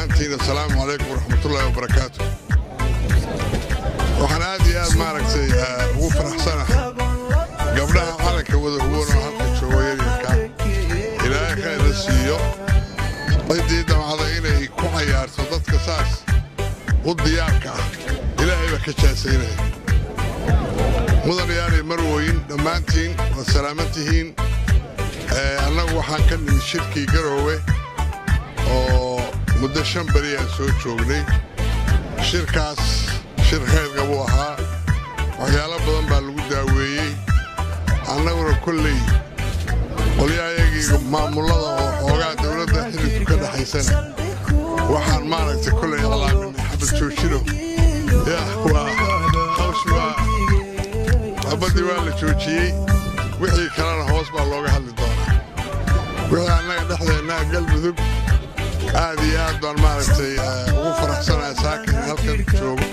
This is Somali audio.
dhammaantiin assalaamu calaykum waraxmatullaahi wabarakaatu. waxaan aad iyo aad maaragtay ugu faraxsanahay gabdhaha calanka wada huwan oo halka jooga yaryarka ilaahay khayr siiyo ciddii damacda inay ku cayaarto dadka saas u diyaarka ah ilaahay baa ka jaasaynaya. mudanayaanay marwooyin dhammaantiin waad salaaman tihiin. annagu waxaan ka nimid shirkii Garoowe oo muddo 5 beri aan soo joognay. shirkaas shir khayr qabo ahaa, waxyaalo badan baa lagu daaweeyey. annaguna kolley qolyahayagii maamulada oo xoogaa dowladda xilibku ka dhaxaysana waxaan maaragtay kolley iclaaminay xabad joojino waa hawshaa xabaddii waa la joojiyey, wixii kalena hoos baa looga hadli doonaa. wixii annaga dhexdeenna galmudug aad iyo aad baan maaragtay ugu faraxsanahay saakin halkan joogo.